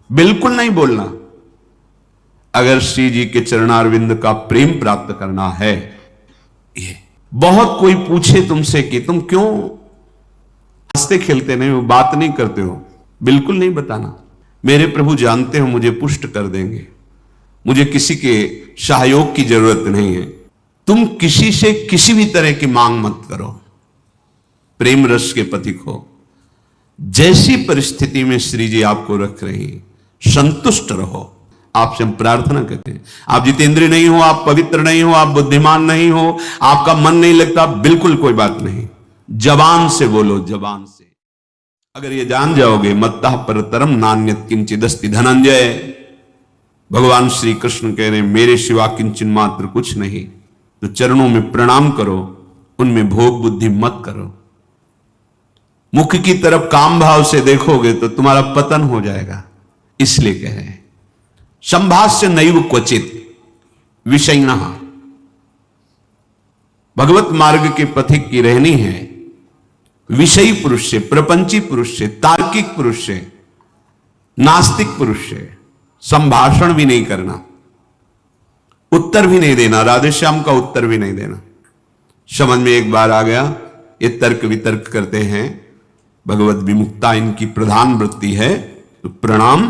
बिल्कुल नहीं बोलना। अगर श्री जी के चरणारविंद का प्रेम प्राप्त करना है। ये बहुत कोई पूछे तुमसे कि तुम क्यों हंसते खेलते नहीं हो, बात नहीं करते हो, बिल्कुल नहीं बताना। मेरे प्रभु जानते हो मुझे पुष्ट कर देंगे, मुझे किसी के सहयोग की जरूरत नहीं है। तुम किसी से किसी भी तरह की मांग मत करो। प्रेम रस के पथिक हो। जैसी परिस्थिति में श्री जी आपको रख रही, संतुष्ट रहो। आपसे हम प्रार्थना करते हैं। आप जितेंद्रिय नहीं हो, आप पवित्र नहीं हो, आप बुद्धिमान नहीं हो, आपका मन नहीं लगता, बिल्कुल कोई बात नहीं। जबान से बोलो, जबान से। अगर ये जान जाओगे, मत्तः परतरम नान्यत् किंचिदस्ति धनंजय, भगवान श्री कृष्ण कह रहे हैं मेरे सिवा किंचन मात्र कुछ नहीं। तो चरणों में प्रणाम करो, उनमें भोग बुद्धि मत करो। मुख की तरफ काम भाव से देखोगे तो तुम्हारा पतन हो जाएगा। इसलिए कह रहे हैं संभाष्य नैव क्वचित विषयिणः। भगवत मार्ग के पथिक की रहनी है विषयी पुरुष से, प्रपंची पुरुष से, तार्किक पुरुष से, नास्तिक पुरुष से संभाषण भी नहीं करना, उत्तर भी नहीं देना, राधेश्याम का उत्तर भी नहीं देना। समझ में एक बार आ गया, ये तर्क वितर्क करते हैं, भगवत विमुक्ता इनकी प्रधान वृत्ति है, तो प्रणाम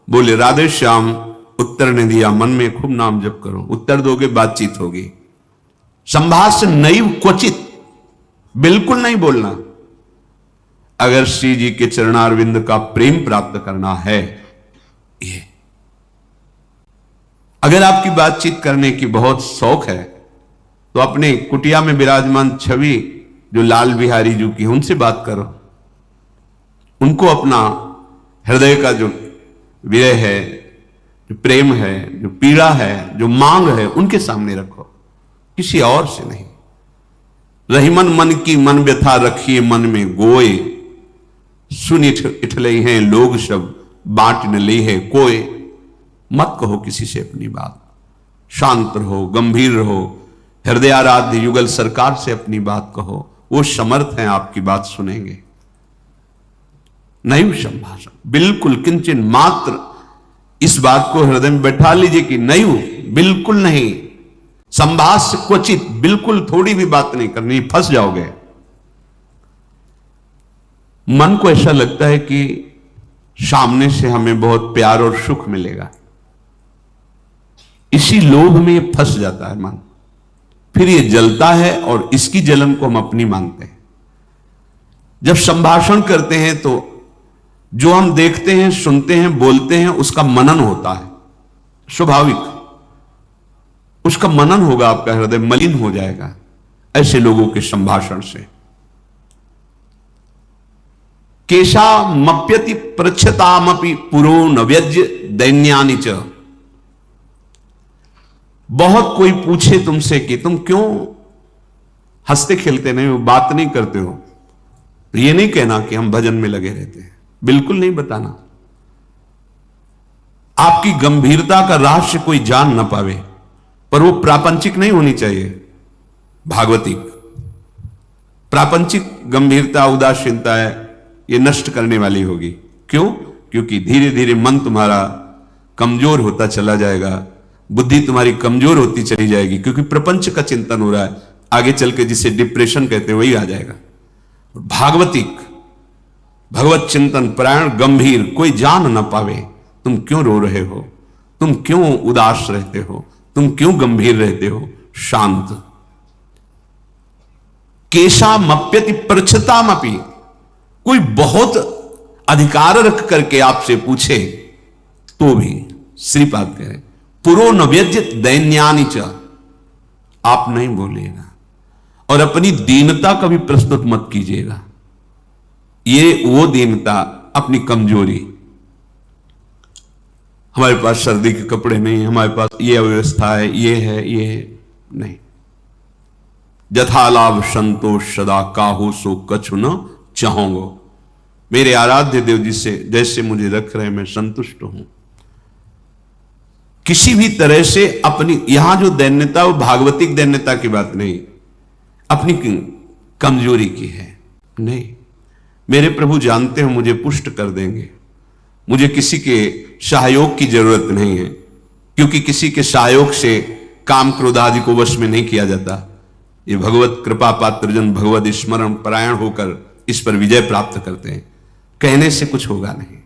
बोले राधेश्याम, उत्तर ने दिया, मन में खूब नाम जप करो, उत्तर दोगे बातचीत होगी। संभाष्य नैव क्वचित, बिल्कुल नहीं बोलना। अगर श्री जी के चरणारविंद का प्रेम प्राप्त करना है। ये अगर आपकी बातचीत करने की बहुत शौक है तो अपने कुटिया में विराजमान छवि जो लाल बिहारी जी की, उनसे बात करो। उनको अपना हृदय का जो विरह है, जो प्रेम है, जो पीड़ा है, जो मांग है, उनके सामने रखो, किसी और से नहीं। रहीमन मन की मन व्यथा रखिए मन में गोए, सुन इठले हैं लोग सब बांट न ली है कोई। मत कहो किसी से अपनी बात, शांत रहो, गंभीर रहो, हृदयाराध्य युगल सरकार से अपनी बात कहो, वो समर्थ हैं आपकी बात सुनेंगे। नैव संभाषण, बिल्कुल किंचन मात्र। इस बात को हृदय में बैठा लीजिए कि नैव, बिल्कुल नहीं। संभाष्य क्वचित, बिल्कुल थोड़ी भी बात नहीं करनी, फंस जाओगे। मन को ऐसा लगता है कि सामने से हमें बहुत प्यार और सुख मिलेगा, इसी लोभ में फंस जाता है मन। फिर ये जलता है और इसकी जलन को हम अपनी मानते हैं। जब संभाषण करते हैं तो जो हम देखते हैं, सुनते हैं, बोलते हैं, उसका मनन होता है, स्वाभाविक। उसका मनन होगा, आपका हृदय मलिन हो जाएगा ऐसे लोगों के संभाषण से। केशा मप्यति पृच्छतामपि पुरो न व्यज्य दैन्यानि च। बहुत कोई पूछे तुमसे कि तुम क्यों हंसते खेलते नहीं हो, बात नहीं करते हो, तो ये नहीं कहना कि हम भजन में लगे रहते हैं, बिल्कुल नहीं बताना। आपकी गंभीरता का रहस्य कोई जान ना पावे, पर वो प्रापंचिक नहीं होनी चाहिए, भागवतिक। प्रापंचिक गंभीरता, उदासीनता है, ये नष्ट करने वाली होगी। क्यों? क्योंकि धीरे धीरे मन तुम्हारा कमजोर होता चला जाएगा, बुद्धि तुम्हारी कमजोर होती चली जाएगी, क्योंकि प्रपंच का चिंतन हो रहा है। आगे चल के जिसे डिप्रेशन कहते हैं वही आ जाएगा। भागवतिक, भगवत चिंतन परायण, गंभीर, कोई जान ना पावे तुम क्यों रो रहे हो, तुम क्यों उदास रहते हो, तुम क्यों गंभीर रहते हो, शांत। केशा मप्यति पृच्छतामपि, कोई बहुत अधिकार रख करके आपसे पूछे तो भी श्रीपाद कह रहे पुरो न व्यज्यत दैन्यानि च, आप नहीं बोलिएगा और अपनी दीनता का भी प्रस्तुत मत कीजिएगा। ये वो दीनता, अपनी कमजोरी, हमारे पास सर्दी के कपड़े नहीं, हमारे पास ये अव्यवस्था है, ये है, ये है, नहीं। जथालाभ संतोष सदा काहू सो कछु न चाहूंगो। मेरे आराध्य देव जी से जैसे मुझे रख रहे हैं मैं संतुष्ट हूं। किसी भी तरह से अपनी, यहां जो दैन्यता वो भागवतिक दैन्यता की बात नहीं, अपनी कमजोरी की है। नहीं, मेरे प्रभु जानते हो मुझे पुष्ट कर देंगे, मुझे किसी के सहयोग की जरूरत नहीं है, क्योंकि किसी के सहयोग से काम क्रोध आदि को वश में नहीं किया जाता। ये भगवत कृपा पात्रजन भगवत स्मरण परायण होकर इस पर विजय प्राप्त करते हैं। कहने से कुछ होगा नहीं।